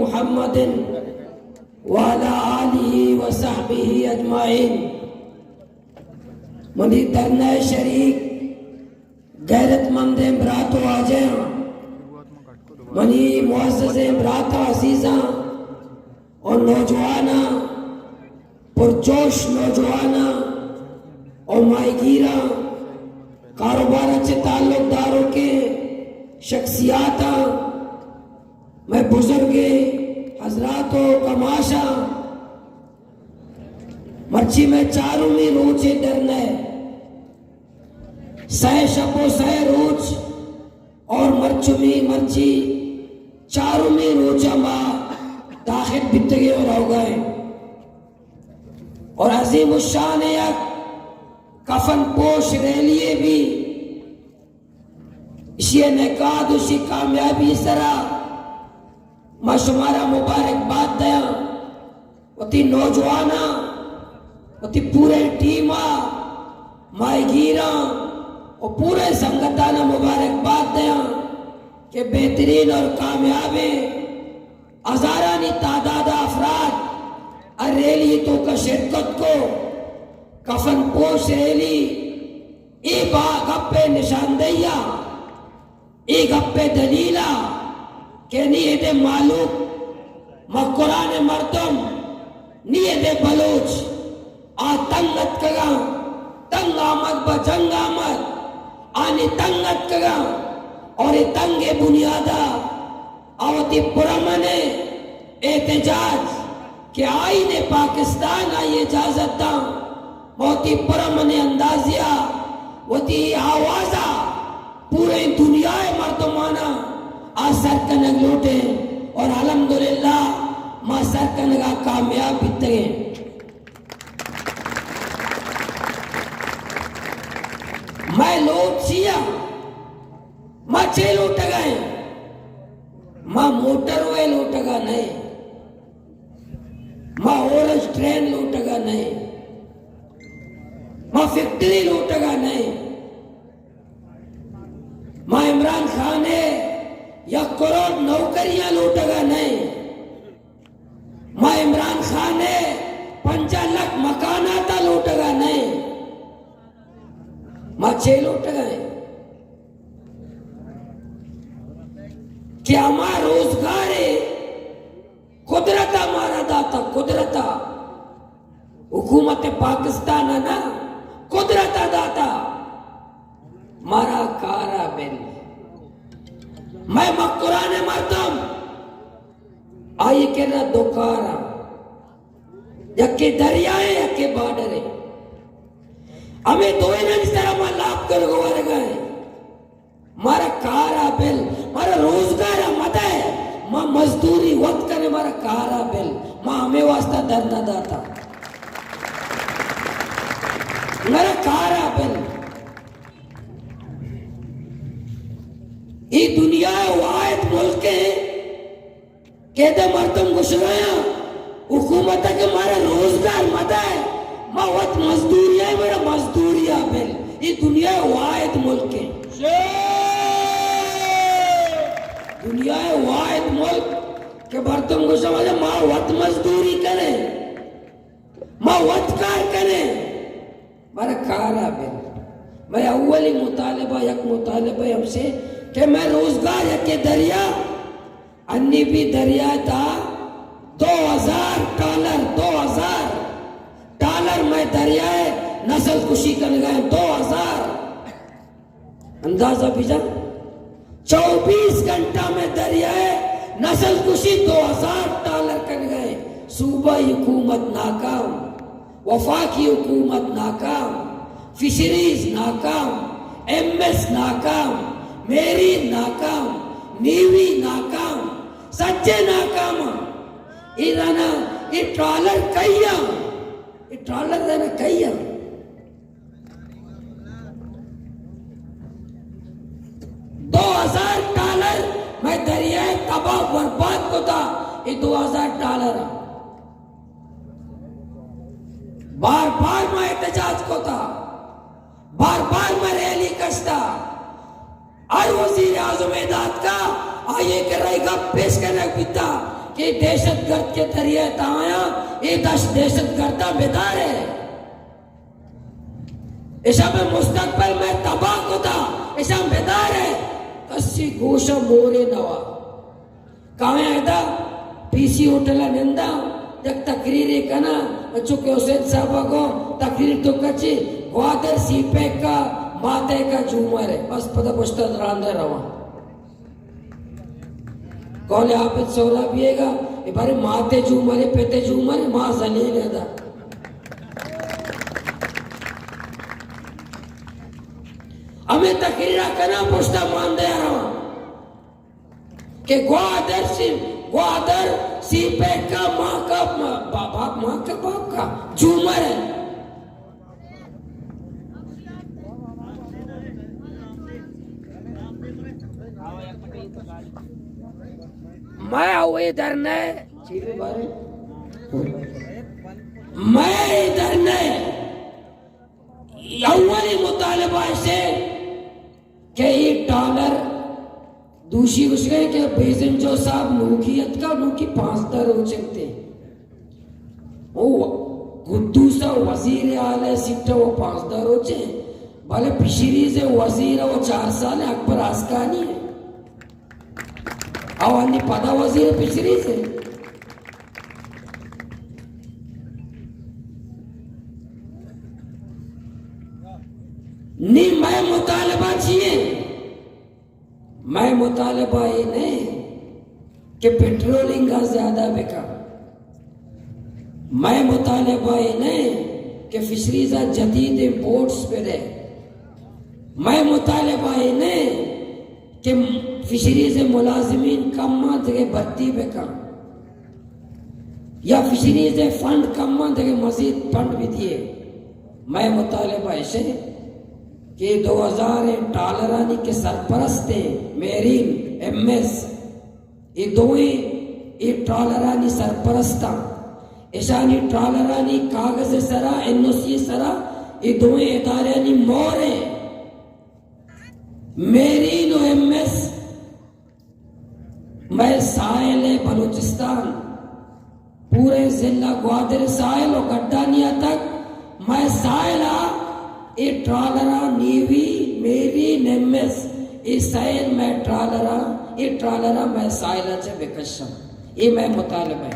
मुहम्मदिन व अला आलिहि व सहबिहि अजमाइन। मनी दरना शरीक गैरतमंद बरातो आजे मनी मुअज़्ज़ज़ बराता अजीजा और नौजवाना पुरजोश नौजवाना और मायगीरा कारोबार से ताल्लुकदारों के शख्सियाता मैं बुजुर्गे हजरातों कमाशा मर्ची में चारों में रोचे डरने सह शपो सह रोज और मर्चुमी मर्ची चारों में रोचा माँ दाखिल बितगे और हो गए और अजीम उशान एक कफन पोश रैलिए भी इसी निकाद उसी कामयाबी सरा मां शुमारा मुबारकबाद दया उती नौजवाना उती पूरे टीमा मायगीरा और पूरे संगताना मुबारकबाद दया के बेहतरीन और कामयाबे हजारानी तादाद अफराद रैली तो का शिरकत को कफन पोश रैली ए गप्पे निशानदेया ए गप्पे दलीला के नियते मालूम मकुरान मर्दम नियते बलोच तंगत कगा तंग आमद बजंग आमद आने तंगत कगा और ये तंगे बुनियादा आवती पुरमने एहतजाज के आईने पाकिस्तान आई इजाजत दा मोती पुरमने अंदाजिया वती आवाजा पूरे दुनिया मर्दमाना आज सरकनग लूटे और अल्हम्दुलिल्लाह मां सरकनगा कामयाब बीते मैं लोट सिया मां चे लूट गए मां मोटरवे लूटगा नहीं मां ओरंज ट्रेन लूटगा नहीं मां फैक्ट्री लूटगा नहीं मां इमरान खान है 1 करोड़ नौकरियां लूटगा नहीं मां इमरान खान है 5 लाख मकानाता लूटगा नहीं मां 6 लूट गए क्या हमारा रोजगार है कुदरत हमारा दाता कुदरता हुकूमत पाकिस्तान है ना कुदरत दाता मारा कारा बिल मैं मकुरान मर्दम आई के ना दोकारा यके दरियाए यके बाडरे हमें दो इस तरह में लाभ कर गोवर गए मारा कारा बिल मारा रोजगार मत है मां मजदूरी वक्त करे मारा कारा बिल मां हमें वास्ता दरना दाता मेरा कारा बिल ये दुनिया वायद मुल्क है कहते मर्दम गुशराया हुकूमत के मारा रोजगार मत है मां वत मजदूरी है मेरा मजदूरी बिल ये दुनिया वायद मुल्क है दुनिया वायद मुल्क के मर्दम गुशराया मां वत मजदूरी करे मां वत कार करे मारा कारा बिल मेरा अव्वली मुतालिबा यक मुतालिबा हमसे कि मैं रोजगार के दरिया अन्नी भी दरिया था $2000 में दरिया नस्ल कुशी कर गए 2000 अंदाजा बीजा 24 घंटा में दरिया नस्ल कुशी $2000 कर गए सूबाई हुकूमत नाकाम वफाकी हुकूमत नाकाम फिशरीज नाकाम MS नाकाम मेरी नाकाम नीवी नाकाम सच्चे नाकाम इराना ये ट्रॉलर कैया ये ट्रॉलर देना कैया $2000 मैं दरियाए तबाह बर्बाद को था ये $2000 बार बार मैं एहतजाज को था बार बार मैं रैली कस्ता और वजीर आजम दाद का आइए के रहेगा पेश करने पिता कि दहशतगर्द के जरिए ताया ये दहशतगर्दा बेदार है ऐसा में मुस्तकबिल में तबाह होता ऐसा बेदार है कसी गोश मोरे नवा कावे ऐदा पीसी होटल निंदा जब तकरीर कना चुके हुसैन साहब को तकरीर तो कच्ची ग्वादर सीपे का माते का झूमर है बस पता पुछता रांधे रवा कौले आप सोरा पिएगा ये बारे माते झूमर है पेते झूमर है माँ जलील है दा हमें तकरीर कना पुछता मान दे रहा कि ग्वादर सीपे का माँ का बाप का झूमर है मैं इधर ने अव्वली मुतालबा से कि ये डॉलर दूसरी उसके के बेजन जो साहब नूकियत का नूकी 5 दर हो सकते वो दूसरा वजीर आले सीट वो 5 दर हो चे भले पिछली से वजीर वो 4 साल अकबर आसकानी है अवानी पदा वजीर पिछली से नी मैं मुतालबा चाहिए मैं मुतालबा ये नहीं कि पेट्रोलिंग का ज्यादा बिका मैं मुतालबा ये नहीं कि फिशरीज जदीद इंपोर्ट्स पे रहे मैं मुतालबा ये नहीं कि फिशरीज मुलाजिमीन कम जगह भर्ती बिका या फिशरीज फंड कम जगह मजीद फंड भी दिए मैं मुतालबा ऐसे कि 2000 डॉलरानी के सरपरस्त मेरीन एमएस ये दोई ये ट्रॉलरानी सरपरस्ता ऐशानी ट्रॉलरानी कागज सरा एनओसी सरा ये दोई इदारानी मोरे मेरीन और एमएस मैं साहिल बलूचिस्तान पूरे जिला ग्वादर साहिल और गड्डानिया तक मैं साहिला ये ट्रॉलरा नीवी मेरी नेमस ये साइल में ट्रॉलरा ये ट्रॉलरा में साइला चे बिकशम ये मैं मुतालिब है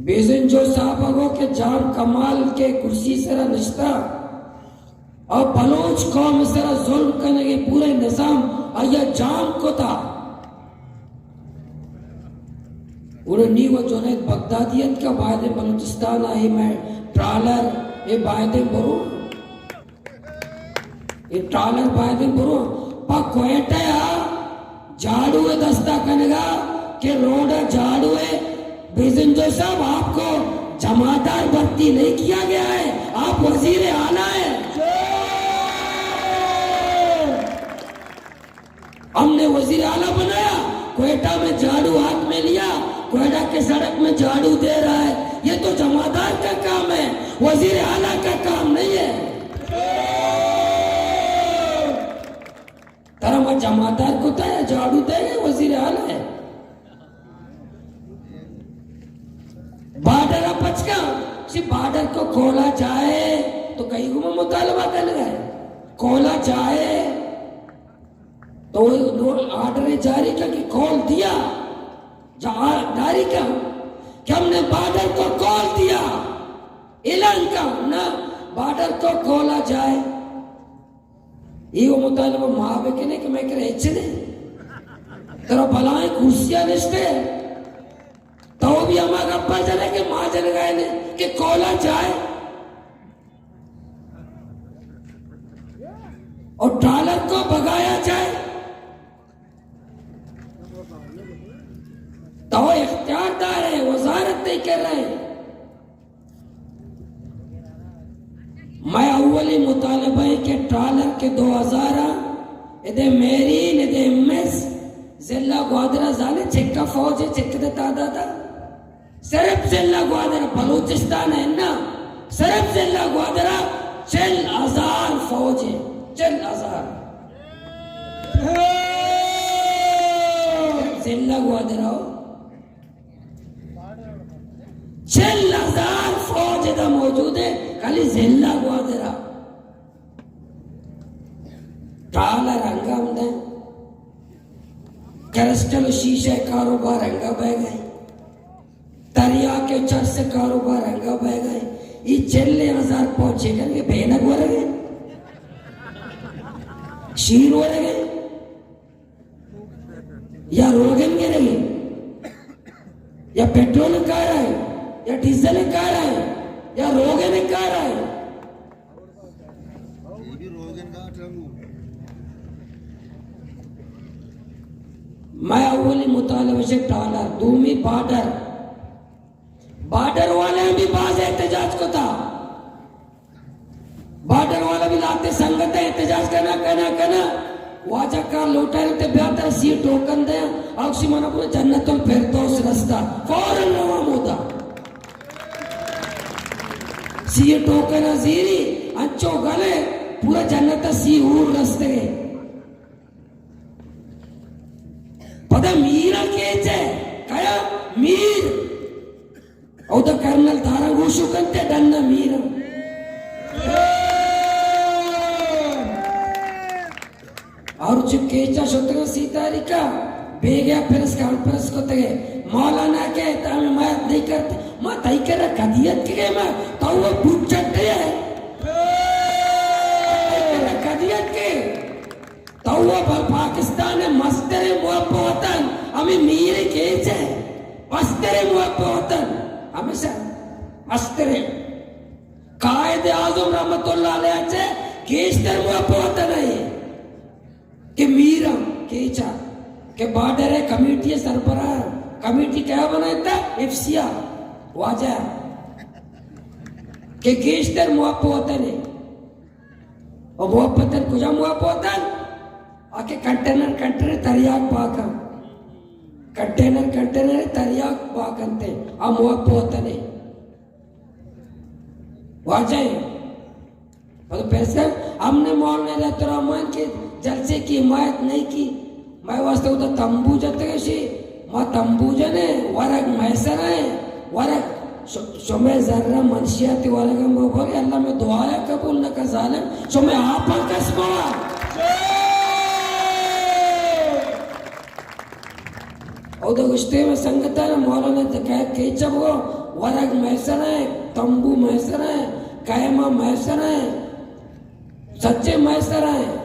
बेजन जो साहबों के जाम कमाल के कुर्सी सरा निश्ता और बलोच कौम सरा जुल्म करने के पूरे निजाम आया जाम को था उन्होंने वो जो है बगदादियत का वायदे बलूचिस्तान आई मैं ट्रॉलर ये वायदे बरो ये ट्रॉलर वायदे बरो पा कोयटा झाड़ू है दस्ता कनेगा कि रोड झाड़ू है बेजन जो साहब आपको जमादार भर्ती नहीं किया गया है आप वजीर आला है हमने वजीर आला बनाया कोयटा में झाड़ू हाथ में लिया कोयटा के सड़क में झाड़ू दे रहा है ये तो जमादार का काम है वजीर आला का काम नहीं है तरह मैं जमादार को तो झाड़ू दे वजीर आला है बॉर्डर पचका सी बॉर्डर को खोला जाए तो कहीं को मुतालबा कर गए खोला जाए तो ऑर्डर जारी करके खोल दिया जारी का कि हमने बॉर्डर को खोल दिया ऐलान का ना बॉर्डर को खोला जाए ये वो मुतालबा महावे के नहीं कि मैं करे इच्छने तेरा भलाएं कुर्सियां निष्ठे तो भी हमारा अब्बा जने के माँ जन गए ने कि खोला जाए और डॉलर को भगाया जाए तो इख्तियारदार है वजारत नहीं कर रहे मैं अव्वली मुतालबा के ट्रॉलर के 2000 इधे मेरीन इधे एमएस जिला ग्वादरा जाने चिक्का फौज है चिक्का तादादा सिर्फ जिला ग्वादरा बलूचिस्तान है ना सिर्फ जिला ग्वादरा 4000 फौज है चल 1000 जिला ग्वादरा 4000 फौज दा मौजूद है खाली जिला ग्वादरा काला रंगा होंगे कैस्टल शीशे कारोबार रंगा बह गए तरिया के चर से कारोबार रंगा बह गए ये 4000 पहुंचे करके भेनक हो रहे शीर हो रहे या रोगन गिरेंगे या पेट्रोल का रहा है या डीजल का रहा है या रोगन का रहा है मैं अव्वली मुतालबे से टाला दूमी बॉर्डर वाले भी बाज एहतजाज को था बॉर्डर वाला भी लाते संगत है एहतजाज करना वाजा का लोटा ते बेहतर सी टोकन दे अक्सी मना पूरे जन्नतुल फिरदौस रास्ता फौरन रवा मोदा सी टोकन अजीरी अच्छो गले पूरा जन्नत सी ऊर रास्ते पद मीरा केचे कया मीर औ द कर्नल तारा घोषु कंते डन्ना मीर और जो केचा शत्रु सीतारी का बेगया फिर को तगे मौलाना के तामे मैं नहीं करते मैं तई कर कदियत के मैं तो वो भूख चट्टे है कदियत के तो वो पाकिस्तान है मस्तरे मुआवतन हमें मीरे केचे मस्तरे मुआवतन हमेशा मस्तरे कायदे आज़म रहमतुल्लाह अलैह से केस्टर मुआवतन है कि मीरा केचा के बॉर्डर है कमेटी सरबराह कमेटी क्या बनाता एफसिया वाजा के केस्टर मुआवतन है और मुआवतन कुजा मुआवतन आके कंटेनर तरियाक पाका कंटेनर तरियाक पाकंते आ मुआवतन वाजा और पैसे हमने मौलाना रहते रहमान के जलसे की हिमायत नहीं की मैं वास्ते उधर तंबू जते शी मां तंबू जने वरक मैसर है वरक शोमे जर्रा मनशियाती वाले का मोहर अल्लाह में दुआ कबूल न कर जालिम शोमे आपा कसमा उधर गुस्ते में संगता है मौलाना ने कह के जब वो वरक मैसर है तंबू मैसर है कायमा मैसर है सच्चे मैसर है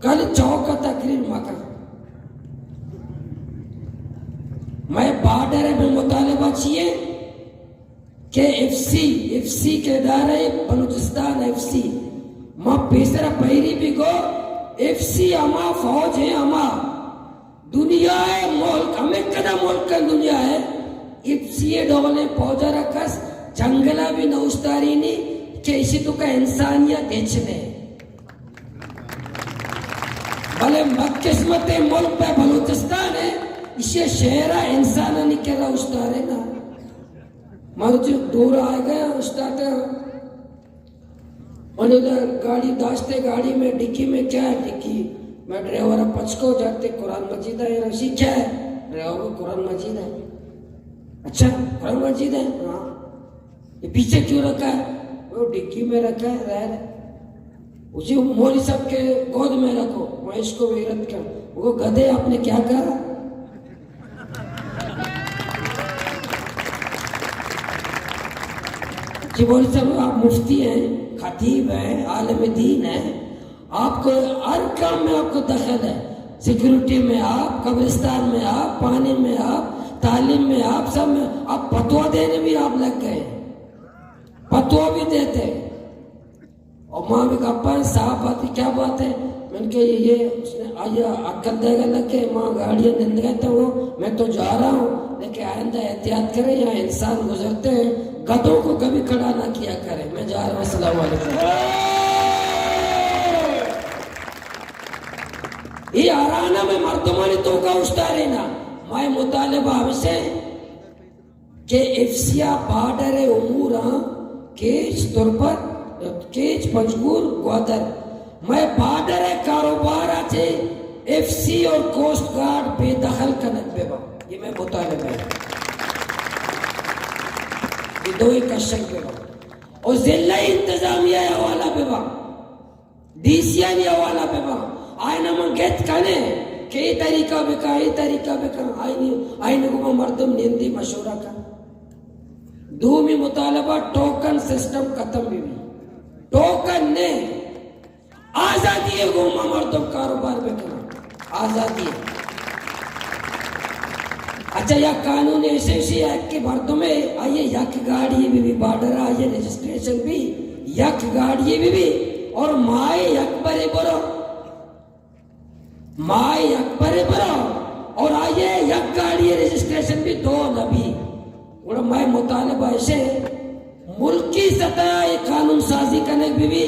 कल चौक का तकरीर मका मैं बॉर्डर में मुतालिबा चाहिए कि एफसी के इदारे बलूचिस्तान एफसी मां पेसरा पैरी भी गो एफसी अमा फौज है अमा दुनिया है मुल्क हमें कदा मुल्क का दुनिया है एफसी डोले पौजा रखस जंगला भी नौस्तारी नहीं कि इसी तो का इंसानियत बेचने भले किस्मत मुल्क पे बलूचिस्तान है इसे शहरा इंसान नहीं कह रहा उस्तारे ना मर्ज दूर आ गया उस्ताते और उधर गाड़ी दास्ते गाड़ी में डिक्की में क्या है डिक्की मैं ड्राइवर पचको जाते कुरान मजीद है रसी क्या है ड्राइवर को कुरान मजीद है अच्छा कुरान मजीद है हाँ ये पीछे क्यों रखा है वो डिक्की में रखा है रह उसी मौली साहब के गोद में रखो मैं इसको विरत कर वो गधे आपने क्या करा जी मौली साहब आप मुफ्ती हैं खतीब हैं आलिम दीन हैं आपको हर काम में आपको दखल है सिक्योरिटी में आप कब्रिस्तान में आप पानी में आप तालीम में आप सब में आप फतवा देने भी आप लग गए फतवा भी देते और माँ भी कहा साहब बात क्या बात है मैंने कहा ये उसने आया अक्कल देगा लगे माँ गाड़ियाँ दिन गए थे वो मैं तो जा रहा हूँ लेकिन आइंदा एहतियात करें यहाँ इंसान गुजरते हैं गधों को कभी खड़ा ना किया करें मैं जा रहा हूँ अस्सलाम वालेकुम ये आराना में मर्दमानी तो का उस्तारे ना मैं मुतालिबा हमसे के एफसिया बॉर्डर उमूरा केच तुरपत केच पंजगुर ग्वादर मैं बॉर्डर है कारोबार आचे एफसी और कोस्ट गार्ड बेदखल कनक बेबा ये मैं मुताले में ये दो ही कशक बेबा और जिला इंतजामिया हवाला बेबा डीसीआ हवाला बेबा आयना मंगेत कने के तरीका बेका आईनी को मर्दम निंदी मशूरा का दूमी मुतालबा टोकन सिस्टम खत्म भी टोकन ने आजादी है गोमा मर्दम कारोबार में करना आजादी है। अच्छा या कानून ऐसे एक्ट के मर्दों में आइए यक गाड़ी भी बॉर्डर आइए रजिस्ट्रेशन भी यक गाड़ी भी और माए अकबरे बरो माए अकबरे बरो और आइए यक गाड़ी रजिस्ट्रेशन भी दो नबी और मैं मुतालबा ऐसे मुल्की सतह ये कानून साजी करने भी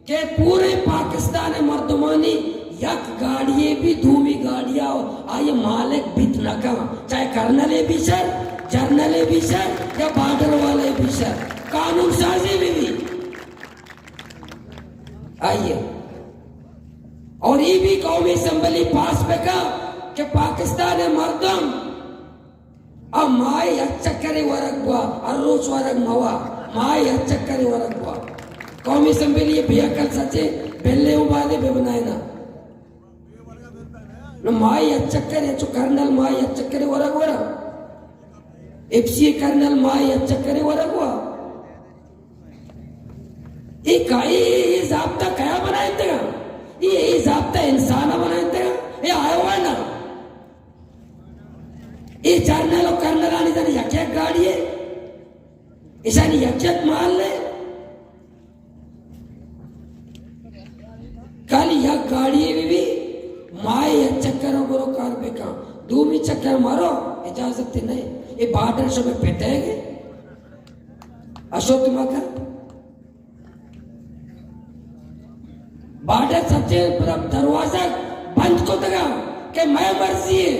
के पूरे पाकिस्तान मर्दमानी यक गाड़िए भी धूमी गाड़िया आइए मालिक बित न का चाहे कर्नल भी सर जर्नल भी सर या बॉर्डर वाले भी सर कानून साजी भी आइए और ये भी कौमी असेंबली पास पे का कि पाकिस्तान मर्दम अब माए चक्करे वरक हुआ अर्रोच वरक मवा माए चक्करे वरक हुआ कौमी असेंबली बेअकल सचे पहले उबादे बे बनाए ना माए चक्करे चो कर्नल माए चक्करे वरक वरक एफसी कर्नल माए चक्करे वरक हुआ ये जाब्ता क्या बनाए थे ये जाब्ता इंसान बनाए थे ये आया हुआ ना ये जर्नल और कर्नल आने जाने यक गाड़ी है ईशानी यक माल ले कल यक गाड़ी भी माए चक्कर करो कार बेका दूमी चक्कर मारो इजाजत नहीं ये बॉर्डर से में पेटेंगे अशोक मका बॉर्डर सबसे दरवाजा बंद को दगा कि मैं मर्जी है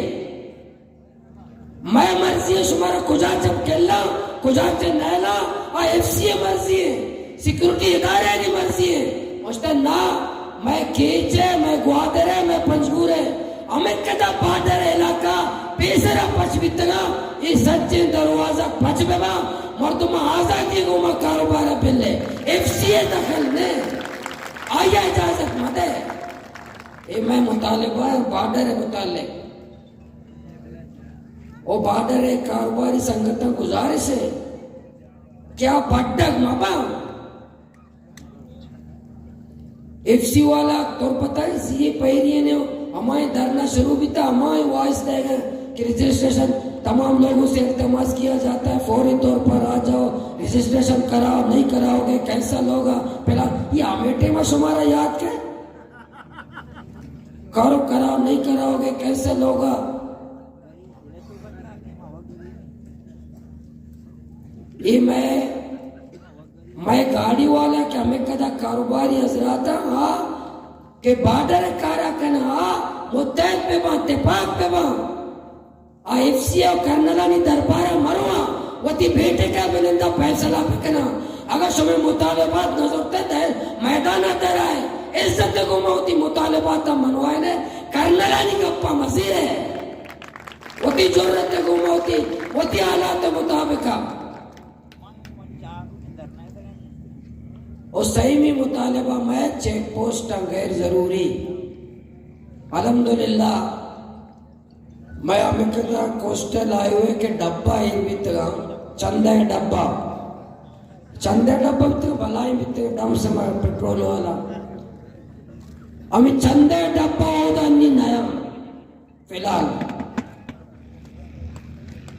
सुमारा कुजाचम केला कुजाचे नैला आ एफसी मर्जी है सिक्योरिटी इदारे की मर्जी है मुझे ना मैं केच है मैं ग्वादर है मैं पंजगुर है हमें कदा बॉर्डर इलाका पेसरा पचबितना ये सच्चे दरवाजा पचबेबा मर्दमा आजादी को मैं कारोबार बिल्ले एफसी दखल ने आया इजाजत मत है ये मैं मुतालिबा बॉर्डर है मुतालिक वो बॉर्डर है कारोबारी संगठन गुजारिश है क्या बड्डक मापा एफसी वाला तो पता है ये पहिरिए ने हमारे धरना शुरू भी था हमारे वॉइस देगा कि रजिस्ट्रेशन तमाम लोगों से इल्तमास किया जाता है फौरी तौर पर आ जाओ रजिस्ट्रेशन कराओ नहीं कराओगे कैंसल होगा पहला ये अमेठी में तुम्हारा याद क्या करो कराओ नहीं कराओगे कैंसल होगा ये मैं गाड़ी वाला क्या मैं कदा कारोबारी हजराता हाँ के बॉर्डर कारा कन हाँ मुत्तहद पे बा इत्तेफाक पे बा आ एफसी और कर्नलानी दरबार मरवा वती बेटे का बिनंदा फैसला पे कना अगर समय मुतालबात नजर है मैदान आता रहा है इज्जत को मौती मुतालबात मनवाए ने कर्नलानी गप्पा मजीद है वती जरूरत को मौती वती हालात मुताबिक और सही में मुतालबा में चेक पोस्ट गैर जरूरी अल्हम्दुलिल्लाह मैं अमेरिका कोस्टल आए हुए के डब्बा चंदे डब्बा भलाई भी डम से पेट्रोल वाला अमी चंदे डब्बा होता नहीं नया फिलहाल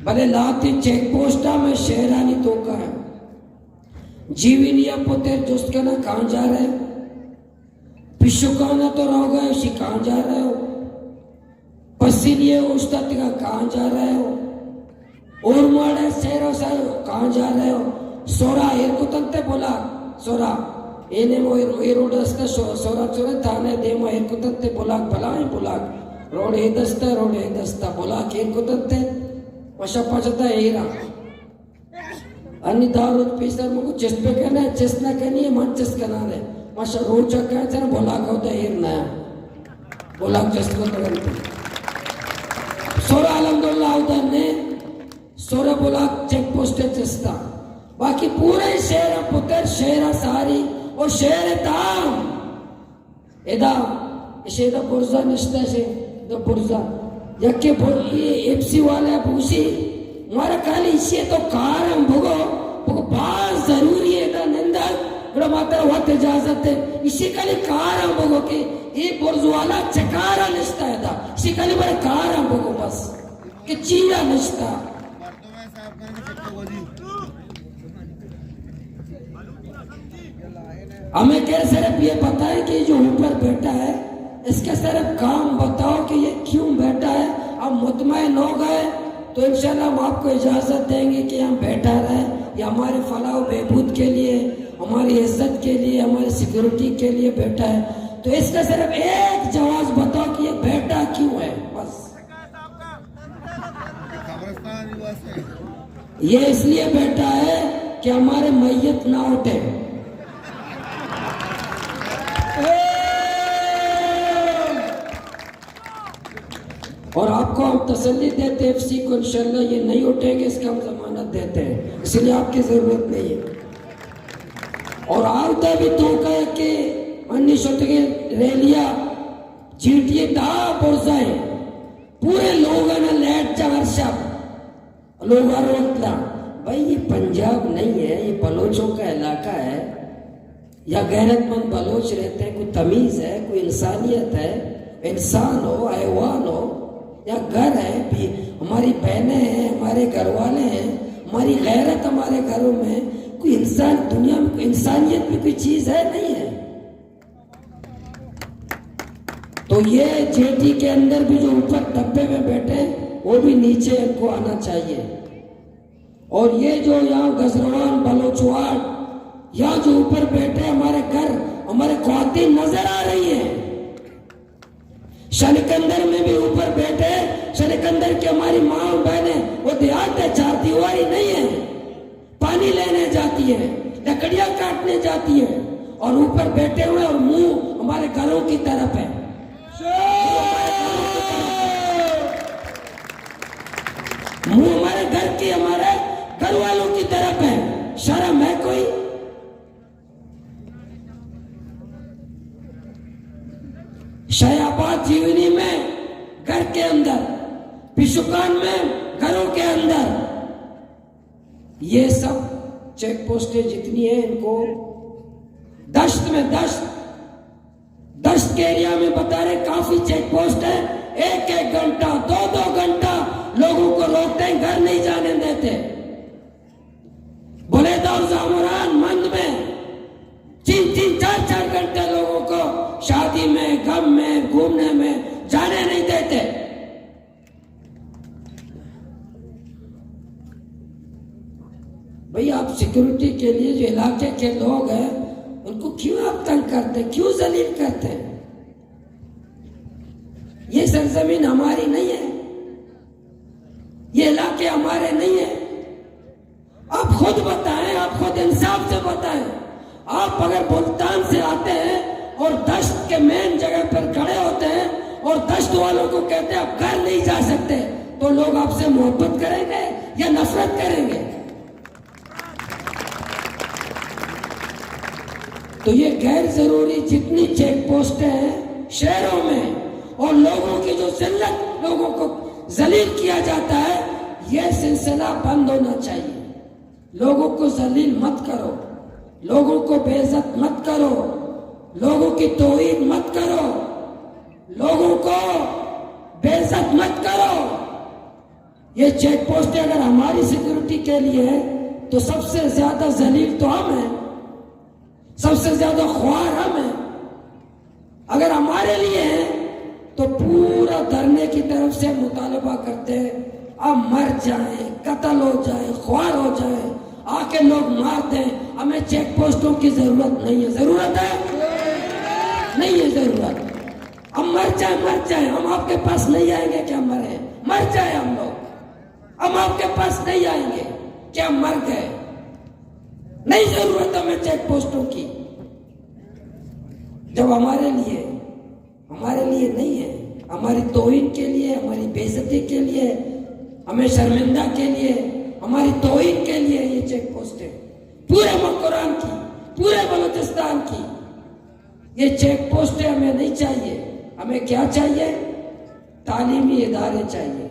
भले लाती चेक पोस्टा में शहरानी तो का है जीविनिया पोते दोस्त का ना कहाँ जा रहे हो पिशुकाना तो रह गए उसी कहाँ जा रहे हो पसीनिए उस्ताद का कहाँ जा रहे हो और माड़े शेरों से कहाँ जा रहे हो सोरा एर को तंते बोला सोरा एने मो रोड दस्ता सोरा सोरा थाने दे मो एर को तंते बोला रोड ए दस्ता बोला एर को तंते वशा पचता एरा अन्य दारू पीसर मुझको चेस्ट पे करना है चेस्ट ना करनी है मन चेस्ट करना है माशा रोचक आहे बोला होता हिरना बोला जस्तो तगंती सोरा अलहमदुल्ला उधरने सोरा बोला चेक पोस्ट चस्ता बाकी पूरे शहर पुत्र शहर सारी और शहर दाम एदा शेदा पुरजा निश्ता से द पुरजा यके ये एफसी वाला भूसी मारा खाली इसे तो कारण भोगो बहुत जरूरी है दा नंदा बड़ा मात्र वक्त इजाजत है इसी खाली कारण भोगो के ये पुरज वाला चकारा निश्ता है दा इसी खाली बड़े कारण भोगो बस कि चीरा निश्ता हमें क्या सिर्फ ये पता है कि जो ऊपर बैठा है इसका सिर्फ काम बताओ कि ये क्यों बैठा है। अब मुतमईन हो गए तो इंशाल्लाह हम आपको इजाजत देंगे कि हम बैठा रहे। ये हमारे फलाह बहबूद के लिए, हमारी इज्जत के लिए, हमारी सिक्योरिटी के लिए बैठा है। तो इसका सिर्फ एक जवाब बताओ कि ये बैठा क्यों है। बस ये इसलिए बैठा है कि हमारे मैयत ना उठे। और आपको हम तसल्ली देते हैं एफसी को इंशाल्लाह ये नहीं उठेंगे, इसका हम जमानत देते हैं, इसलिए आपकी जरूरत नहीं है। और आवता भी तो कहे कि अन्य शतके रैलिया जीटिए दा पुरजाए पूरे लोगों ने लेट जा वर्षा लोग रोकला भाई ये पंजाब नहीं है, ये बलोचों का इलाका है या गैरतमंद बलोच रहते हैं, कोई तमीज है, कोई इंसानियत है, इंसान हो, हैवान हो या घर है भी, हमारी बहनें हैं, हमारे घर वाले हैं, हमारी गैरत हमारे घरों में, कोई इंसान दुनिया में कोई इंसानियत भी कोई चीज है नहीं है। तो ये जेटी के अंदर भी जो ऊपर डब्बे में बैठे वो भी नीचे इनको आना चाहिए। और ये जो यहाँ गजरवान बलोचवाड़ यहाँ जो ऊपर बैठे हमारे घर हमारे ख्वातीन नजर आ रही है। शनिकंदर में भी ऊपर बैठे, शनिकंदर की हमारी माँ बहने वो देहात है, चार दीवारी नहीं है, पानी लेने जाती है, लकड़ियां काटने जाती है और ऊपर बैठे हुए और मुंह हमारे घरों की तरफ है। मुंह हमारे घर की हमारे घर वालों की तरफ है। शर्म है कोई? शयाबाद जीवनी में घर के अंदर, पिशुकान में घरों के अंदर, ये सब चेक पोस्टें जितनी है इनको दश्त में दश्त के एरिया में बता रहे काफी चेक पोस्ट है। एक एक घंटा दो घंटा लोगों को रोकते हैं, घर नहीं जाने देते। बुलेदा और जामुरान मंद में 3-3 4-4 घंटे लोगों को शादी में, गम में, घूमने में जाने नहीं देते। भाई आप सिक्योरिटी के लिए जो इलाके के लोग हैं उनको क्यों आप तंग करते, क्यों जलील करते हैं? ये सरजमीन हमारी नहीं है, ये इलाके हमारे नहीं है। आप खुद बताएं, आप खुद इंसाफ से बताएं। आप अगर मुल्तान से आते हैं और दश्त के मेन जगह पर खड़े होते हैं और दश्त वालों को कहते हैं आप घर नहीं जा सकते, तो लोग आपसे मोहब्बत करेंगे या नफरत करेंगे? तो ये गैर जरूरी जितनी चेक पोस्टें हैं शहरों में और लोगों की जो जिल्लत, लोगों को जलील किया जाता है, यह सिलसिला बंद होना चाहिए। लोगों को जलील मत करो, लोगों को बेइज्जत मत करो, लोगों की तौहीन मत करो, लोगों को बेइज्जत मत करो। ये चेक पोस्टें अगर हमारी सिक्योरिटी के लिए है तो सबसे ज्यादा जलील तो हम हैं, सबसे ज्यादा ख्वार हम हैं। अगर हमारे लिए है तो पूरा धरने की तरफ से मुतालबा करते हैं अब मर जाए, कत्ल हो जाए, ख्वार हो जाए, आके लोग मार दें, हमें चेक पोस्टों की जरूरत नहीं है। जरूरत है? नहीं है जरूरत। हम मर जाए, हम आपके पास नहीं आएंगे क्या मरे? मर जाए हम लोग, हम आपके पास नहीं आएंगे क्या मर गए? नहीं जरूरत हमें चेक पोस्टों की। जब हमारे लिए नहीं है, हमारी तौहीन के लिए, हमारी बेइज्जती के लिए, हमें शर्मिंदा के लिए, हमारी तौहीन के लिए ये चेक पोस्ट है पूरे मकरान की, पूरे बलूचिस्तान की। ये चेक पोस्ट हमें नहीं चाहिए। हमें क्या चाहिए? तालीमी इदारे चाहिए।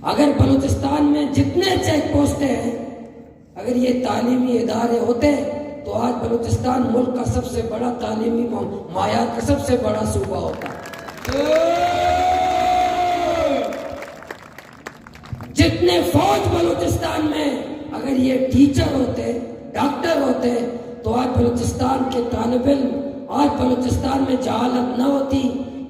अगर बलूचिस्तान में जितने चेक पोस्ट हैं, अगर ये तालीमी इदारे होते तो आज बलूचिस्तान मुल्क का सबसे बड़ा तालीमी मायार का सबसे बड़ा सूबा होता। जितने फौज बलूचिस्तान में अगर ये टीचर होते, डॉक्टर होते, तो आज बलूचिस्तान के तालिब इल्म, आज बलूचिस्तान में जहालत न होती,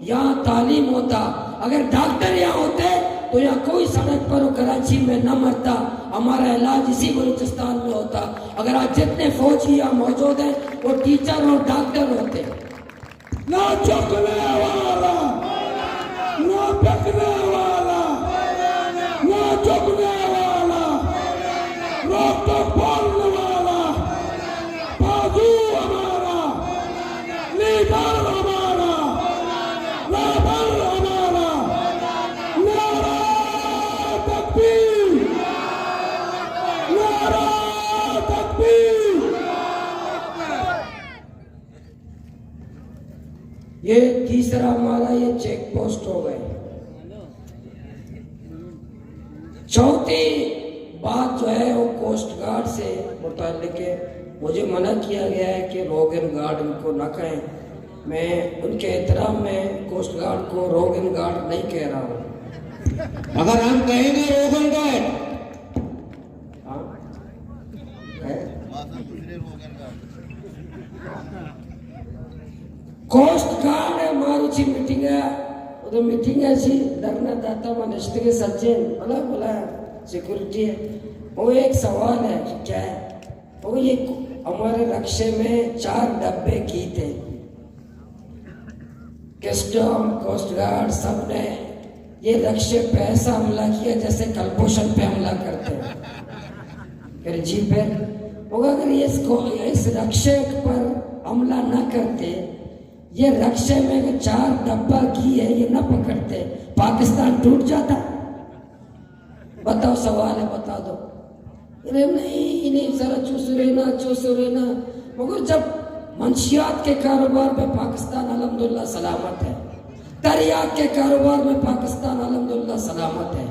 यहाँ तालीम होता। अगर डॉक्टर यहाँ होते तो यहाँ कोई सड़क पर कराची में न मरता, हमारा इलाज इसी बलूचिस्तान में होता। अगर आज जितने फौजी यहाँ मौजूद हैं वो टीचर और डॉक्टर होते। ना झुकने वाला, ना फेंकने वाला, ना झुकने वाला, रोक टोक बोलने वाला, बाजू हमारा, लीडर हमारा, रहबर हमारा, नारा तकबीर, नारा तकबीर। ये तीसरा हमारा ये चेक पोस्ट हो गए। चौथी बात जो है वो कोस्ट गार्ड से मुताल्लिक है। मुझे मना किया गया है कि रोगन गार्ड इनको न कहें। मैं उनके एहतराम में कोस्ट गार्ड को रोगन गार्ड नहीं कह रहा हूँ। अगर हम कहेंगे रोगन गार्ड, हाँ? है? कोस्ट गार्ड हमारी मीटिंग है, तो मीटिंग ऐसी डरना दाता मनस्ते के सज्जन बोला बोला सिक्योरिटी है। वो एक सवाल है, क्या है वो? ये हमारे रक्शे में 4 डब्बे घी थे। कस्टम, कोस्ट गार्ड सब ने ये रक्शे पे ऐसा हमला किया जैसे कलपोषण पे हमला करते हैं। फिर जी पे होगा, अगर इस रक्शे पर हमला ना करते, ये रक्शे में अगर 4 डब्बा घी है ये न पकड़ते, पाकिस्तान टूट जाता। बताओ, सवाल है, बता दो। अरे नहीं सारा चूस रहना। मगर जब मंशियात के कारोबार में पाकिस्तान अल्हम्दुलिल्लाह सलामत है, तरियाक के कारोबार में पाकिस्तान अल्हम्दुलिल्लाह सलामत है,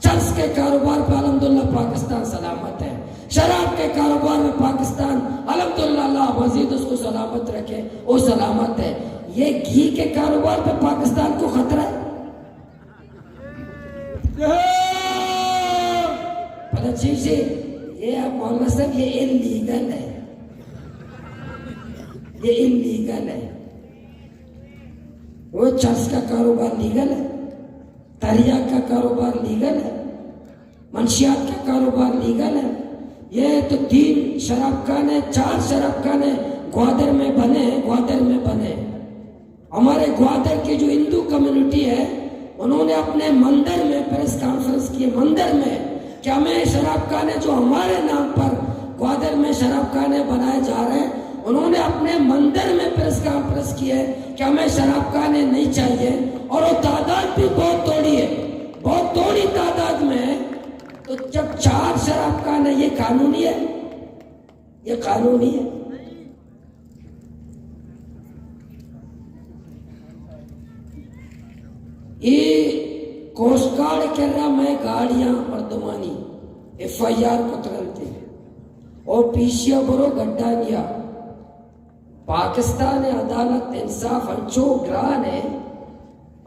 चर्स के कारोबार में अल्हम्दुलिल्लाह पाकिस्तान सलामत है, शराब के कारोबार में पाकिस्तान अल्हम्दुलिल्लाह अल्लाह मजीद उसको सलामत रखे, वो सलामत है। ये घी के कारोबार पे पाकिस्तान को खतरा है। पता चीज़ ये आप मौलाना साहब, ये इल्लीगल है, ये इल्लीगल है। वो चर्च का कारोबार लीगल है, तरिया का कारोबार लीगल है, मंशियात का कारोबार लीगल है। ये तो 3 शराब खाने, 4 शराब खाने ग्वादर में बने। हमारे ग्वादर की जो हिंदू कम्युनिटी है, उन्होंने अपने मंदिर में प्रेस कॉन्फ्रेंस की, मंदिर में कि हमें शराब खाने जो हमारे नाम पर ग्वादर में शराब खाने बनाए जा रहे हैं, उन्होंने अपने मंदिर में प्रेस कॉन्फ्रेंस की है कि हमें शराब खाने नहीं चाहिए। और वो तादाद भी बहुत थोड़ी है, बहुत थोड़ी तादाद में है। तो जब 4 शराब खाने, ये कानूनी है, ये कानूनी है। ये कोस्ट गार्ड कह रहा मैं गाड़ियां मर्दमानी FIR को तरलते और पीछे बरो गड्डानिया पाकिस्तान अदालत इंसाफ अंचो ग्राने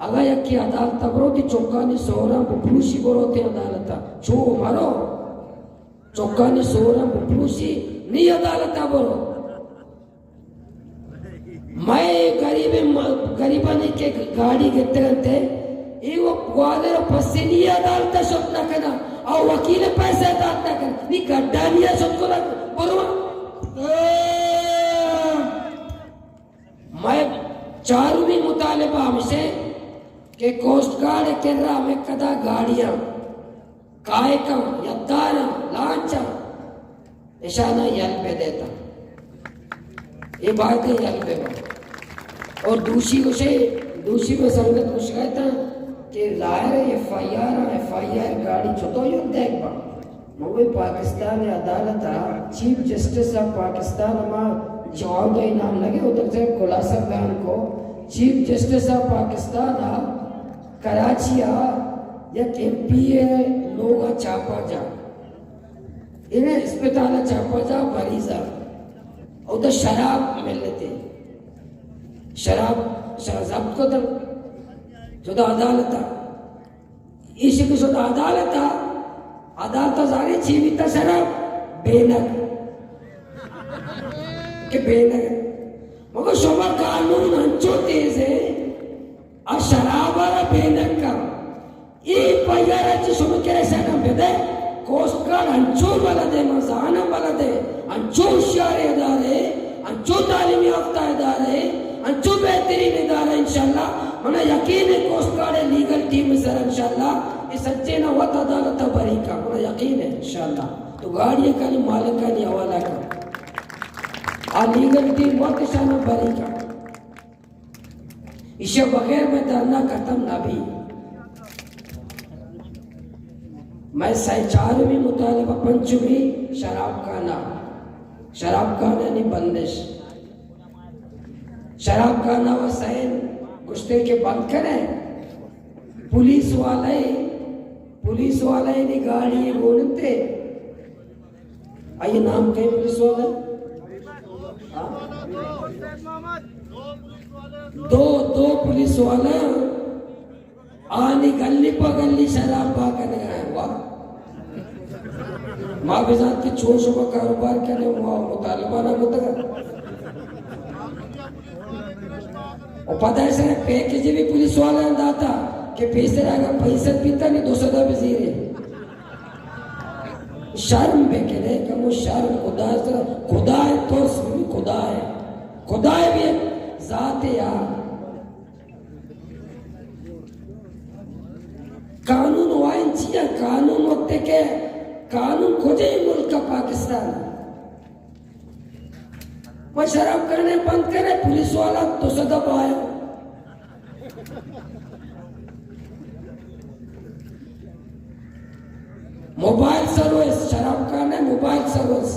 अगर यकी अदालत बरो की चौकानी सोरा बुपरूसी बरोते अदालता छो मारो चौकानी सोरा बुपरूसी नहीं अदालत बरो। मैं गरीबानी के गाड़ी के तरते वो ग्वादर पसीनी अदालत स्वप्न करना और वकील पैसे अदालत करना नहीं गड्डानिया सबको बरोबर। मैं चारूनी मुतालिबा हमसे कि कोस्ट गार्ड के रहा में कदा गाड़ियां कायकम यद्दारम लांचा इशाना यल पे देता ये बात है यार पे और दूसरी को संगत को शिकायत कि लायर एफआईआर गाड़ी छोटो युद्ध एक बार मवे पाकिस्तान अदालत चीफ जस्टिस ऑफ पाकिस्तान में जवाब दो इनाम लगे उधर से खुलासा बयान को chief justice of Pakistan Karachi या एमपीए लोग चापा जा इन्हें अस्पताल चापा जा मरीजा उधर शराब मिल लेते शराब जब्त को तो शुद्ध अदालत इसी शुद्ध अदालत जाने जीवित शराब बेनक के बेनक मगर शोभा कानून अंचो तेज है आ शराब वाला बेनक का ये पैगाराची शोभा के ऐसा ना बेदे कोस्ट गार्ड अंचो वाला दे मजाना वाला दे अंचो होशियार इदारे अंचो तालीमी याफ्ता इदारे अंचो बेहतरीन इदारा इंशाल्लाह मना यकीन है कोस्ट गार्ड लीगल टीम में सर इंशाल्लाह ये सच्चे ना वत अदालत भरी का मना यकीन है इंशाल्लाह तो गाड़ी का नहीं मालिक का नहीं हवाला का आ लीगल टीम वत शाना भरी का इसे बगैर में धरना खत्म ना भी मैं 4वीं मुतालिबा पंचमी शराब खाना नहीं बंदिश शराब खाना व सैन गुस्ते के बंद करें पुलिस वाले ने गाड़ी बोलते आइए नाम कहीं पुलिस वाला दो पुलिस वाले आनी गली पर गली शराब भागने गए वाह माँ बेजात के छोर शोभा कारोबार करने मुतालिबा ना होता और पता है सर पैकेज भी पुलिस वाले अंदाता कि पैसे रहेगा पैसा पीता नहीं 200 का वजीरे शर्म पे के लिए कि वो शर्म खुदा है तो खुदा है भी जात है यार कानून वाइन चाहिए कानून वक्त के कानून खोजे मुल्क का पाकिस्तान मैं शराब करने बंद करे पुलिस वाला तो सदब आए मोबाइल सर्विस शराब करने मोबाइल सर्विस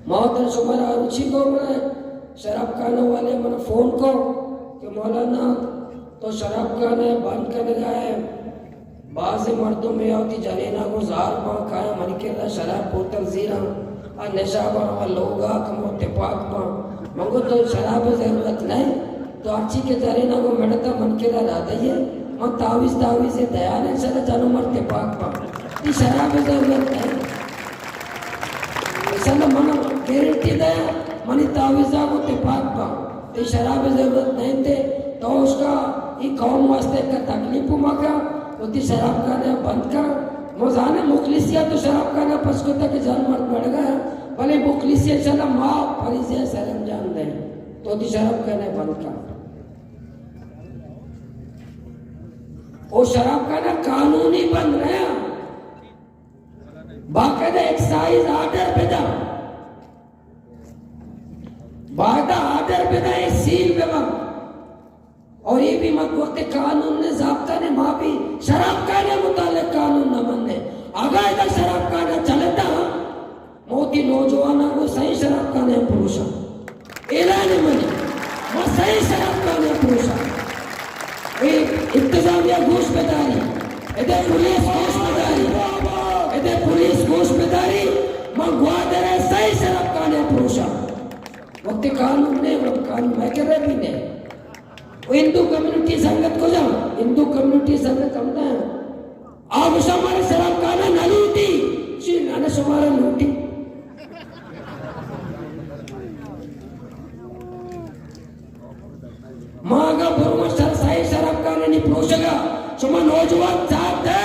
मोहतर शुमारा रुचि को मैं शराब खाने वाले मैंने फोन को कि मौलाना तो शराब खाने बंद कर गए बाज़ मर्दों में होती जनेना को जार पा खाया मन के शराब बोतल जीरा और नशा बना लोगा कमो तिपाक पा मंगो तो शराब जरूरत नहीं तो अच्छी के जनेना को मिलता मन के रहता है मैं तावीज से दया नहीं चला जानो मर तिपाक पा ये शराब जरूरत नहीं ऐसा ना मन गारंटी दया मनी तावीजा को तिपाक पा ये शराब जरूरत नहीं थे तो उसका ये कौम वास्ते का तकलीफ मका होती शराब खाना बंद कर मोजाने मुखलिसिया तो शराब खाना पसको तक जान मर्द बढ़ गया भले मुखलिसिया चला माँ फरीजिया सलम जान दे तो दी शराब खाना बंद कर वो शराब खाना कानूनी बंद रहा बाकायदा एक्साइज आर्डर पेदा सील पे और ये भी मत वक्त कानून ने जाब्ता ने माँ भी शराब खाने मुतालिक कानून न बनने अगर इधर शराब खाना चलता मोती नौजवाना को सही शराब खाने पुरुषा ऐलान मनी वो सही शराब खाने पुरुषा इंतजामिया घूस बेदारी इधर पुलिस घूस बेदारी मंगवा दे रहे सही शराब खाने पुरुषा वक्त कानून ने कानून मैं कह रहे भी नहीं हिंदू कम्युनिटी संगत को जाओ हिंदू कम्युनिटी संगत हमने आप हमारे शराब खाना न लूटी श्री नाना हमारा लूटी माँ का भरमा सही शराब खाना नहीं परोसेगा सुमा नौजवान साथ है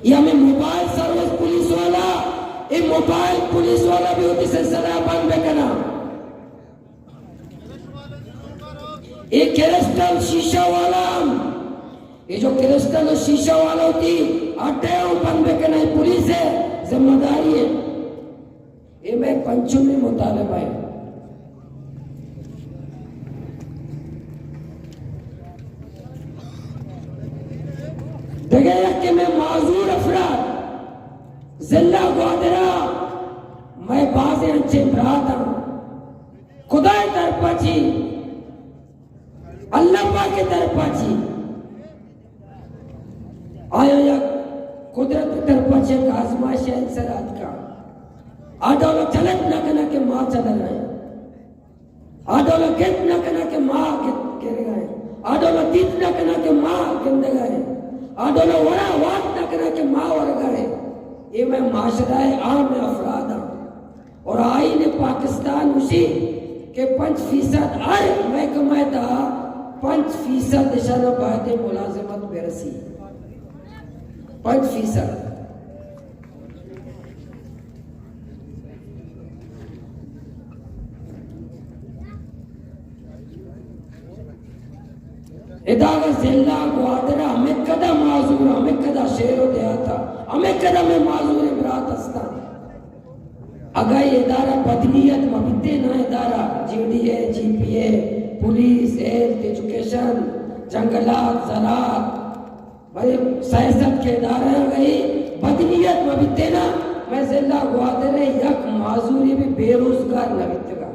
ये हमें मोबाइल सर्विस पुलिस वाला ये मोबाइल पुलिस वाला भी होती सिलसिला बंद करना ये क्रिस्टल शीशा वाला ये जो क्रिस्टल और शीशा वाला होती अड्डे बंद के नहीं पुलिस है जिम्मेदारी है। ये मैं पंचमी मुतालिबा है। देखिए कि मैं माजूर अफराद जिला ग्वादरा मैं बाजे अच्छे बरात खुदा तरफाची अल्लाह के तरफाची आया या कुदरत तरफाची एक आजमाइश है इंसरात का आडोला चलत न कना के माँ चल रहे आडोला गित न कना के माँ गिर गए आडोला तीत न कना के माँ गिंद गए आडोला वरा वात न कना के माँ वर गए। ये मैं माशरा है आम अफराद और आईन पाकिस्तान उसी के 5% हर महकमा था 5% निशाना बात मुलाजिमत बेरसी 5%। इदारा जिला ग्वादरा हमें कदा माजूर हमें कदा शेर देता हमें कदा में माजूर इमरात हस्ता अगर ये इदारा बदनीयत मबिते ना इदारा GDA GPA police health education जंगलात ज़राअत भाई सियासत के इदारे गई बदनीयत मबिते ना मैं जिला ग्वादरे यक माजूरी भी बेरोजगार न बितेगा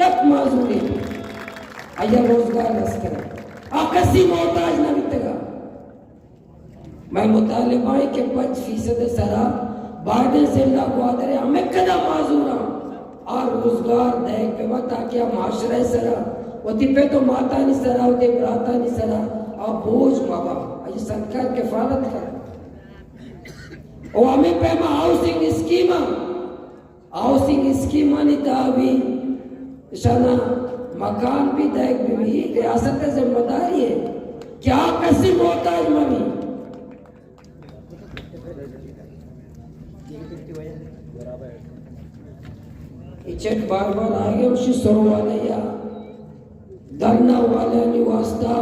यक माजूरी अया रोजगार नस्कर आकसी मोहताज न बितेगा। मैं मुतालिबा के 5% सरा बाद जिला ग्वादरे हमें कदा माजूरा और रोजगार दे पे ताकि माशरे सरा वती पे तो माता नहीं सरा होते बराता नहीं सरा और बोझ बाबा ये सरकार किफालत कर और हमें पे हाउसिंग स्कीम नहीं था अभी शाना मकान भी देख भी रियासत जिम्मेदारी है क्या कसी मोहताज मवी चेक बार बार आगे उसी सरो वाले या धरना वाले निवास्ता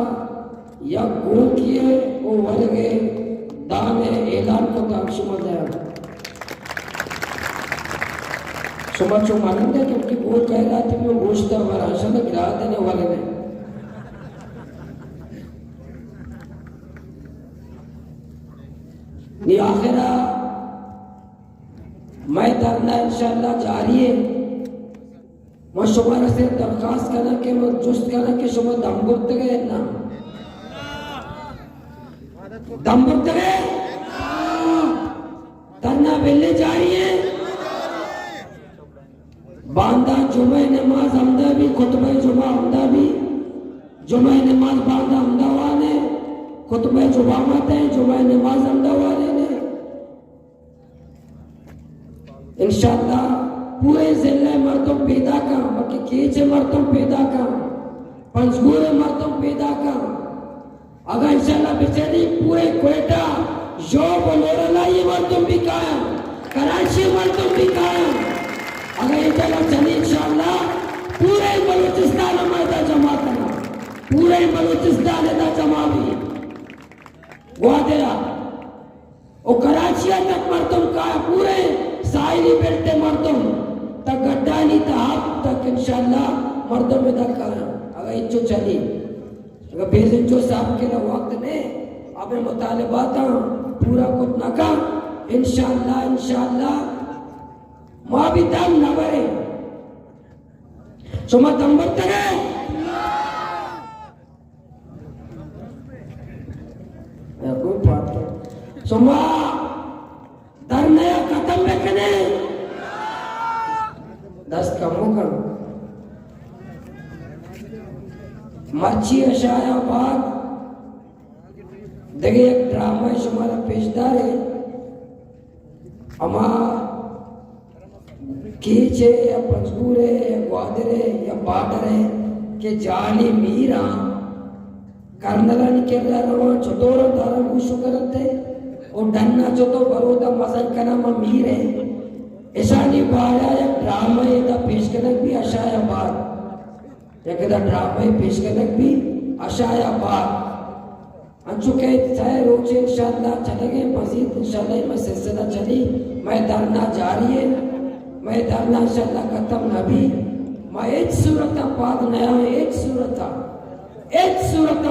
या गो किए वो वलगे दाने ऐलान को ताक सुमत है सुमत जो मालूम है क्योंकि वो कह रहा था वो गोश्त हमारा आशा में गिरा देने वाले ने ये आखिरा मैं धरना इंशाअल्लाह जारी है मैं शुमारा से दरखास्त करना के मैं जुस्त करना के शुमार दम्बुर्त गए ना दम्बुर्त गए धरना बेले जारी है बांदा जुमे नमाज हमदा भी खुतबे जुमा हमदा भी जुमे नमाज बांदा हमदा वाने खुतबे जुमा मत है जुमे नमाज हमदा वाने ने इंशाअल्लाह पूरे जिले मर्दों पैदा का बाकी केचे मर्दों पैदा का पंचगूरे मर्दों पैदा का अगर इंशाअल्लाह बेचैनी पूरे क्वेटा जो बलोरला ये मर्दों भी कायम कराची मर्दों भी कायम अगर ये जगह चली इंशाअल्लाह पूरे बलूचिस्तान मर्दा जमा करना पूरे बलूचिस्तान दा जमा भी ग्वादरा और कराची तक मर्दों का पूरे साहिली बेल्टे मर्दों तक गड्डानी तक तक इंशाअल्लाह मर्दों में तक अगर इच्छो चली अगर बेजन जो साहब के ना वक्त ने अबे मुतालिबा था पूरा कुछ ना का इंशाअल्लाह माँ भी दम न भरे सुमा दम भरते गए कोई बात नहीं सुमा धरना खत्म में कने 10 कमों का मर्ची अशायाबाद देखिए एक ड्रामा है हमारा पेशदार है हमारा कीचे या पंचगूरे या ग्वादरे या बाडरे के जाली मीरा कर्नला निकल रहा चतोर दारा गुशु करते और डन्ना चतो बरोदा मजन का नाम मीर है ऐसानी बाड़ा या ड्रामा ये दा पेशकनक भी अशायाबाद या कदा ड्रामा ये पेशकनक भी अशायाबाद चुके चाहे रोज इंशाल्लाह चलेंगे मजीद इंशाल्लाह में सिलसिला चली मैं धरना जारी है मैं धरना इंशाल्लाह खत्म नबी मैं एक सूरत पाद नया है एक सूरत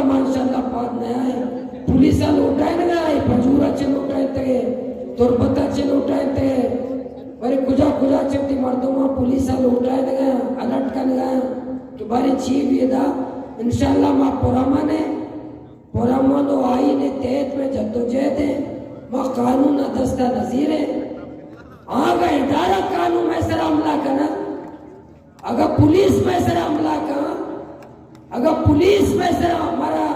माशाल्लाह पाद नया है पुलिस लुटाए ना पंजूरा चे लुटाए तगे तुरबता चे लुटाए तगे बरे कुजा चेती मर्दों पुलिस लुटाए गया अलर्ट कर गया कि बारी चीफ ये दा इंशाल्लाह मां पुरामनो आई ने तेज में जद्दोजहद है मां कानून दस्ता नजीर है आगा इदारा कानून में सर हमला करना अगर पुलिस में सर हमला करना अगर पुलिस में सर हमारा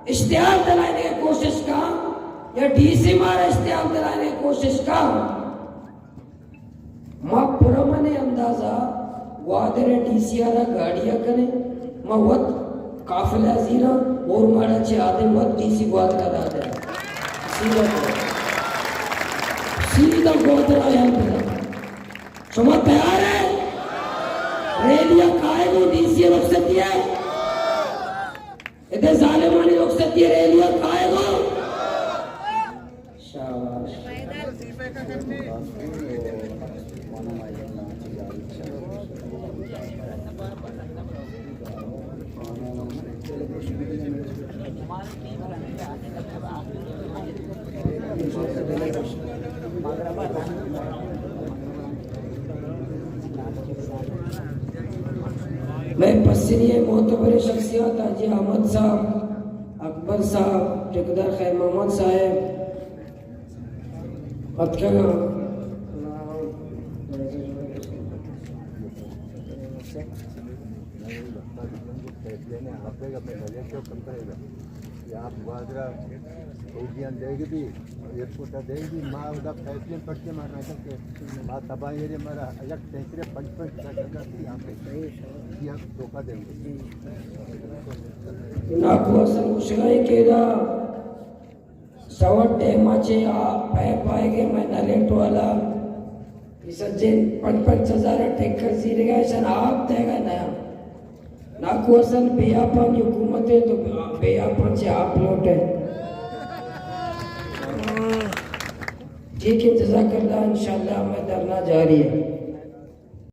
इश्तिहार दिलाने की कोशिश का या डीसी मारा इश्तिहार दिलाने की कोशिश का मां पुरमने अंदाजा वादरे डीसी आरा गाड़ियां करे मां वत काफिला जीरा और मारा चे आदे वत डीसी ग्वाद का दादा सीधा गोदरा यहाँ समझ तैयार है रेलिया खाएगो डीसी रुखसत है इधर जालिमानी रुखसत है रेलिया खाएगो शाबाश मैं पसीनिये मोतबर शख्सियत हाजी अहमद साहब अकबर साहब ठेकेदार खैर मोहम्मद साहब पत्थर आप वादरा फौजियां देगी भी एयरपोर्ट देगी माँ उधर फैसले पढ़ के मारना करके बात तबाह ये हमारा अलग टेंसरे पंच यहाँ पे ये धोखा देंगे नाकू असल मुश्किल केदा सवट डेमाचे पाएगे मैं नलेट वाला इस जिन 5,000 टेकर जीर गए सन आप देगा नया नाकू असल बेयापन हुकूमत है तो बेयापन से आप लौटे ठीक है जज़ाकल्लाह इंशाल्लाह मैं धरना जारी है।